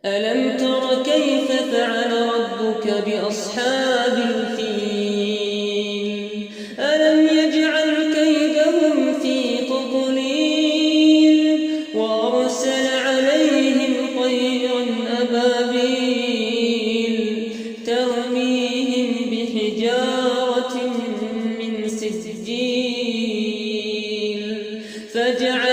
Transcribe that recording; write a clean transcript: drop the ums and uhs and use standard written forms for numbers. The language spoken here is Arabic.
ألم تر كيف فعل ربك بأصحاب الفيل ألم يجعل كيدهم في تضليل وأرسل عليهم طيرا أبابيل ترميهم بحجارة من سجيل فجعل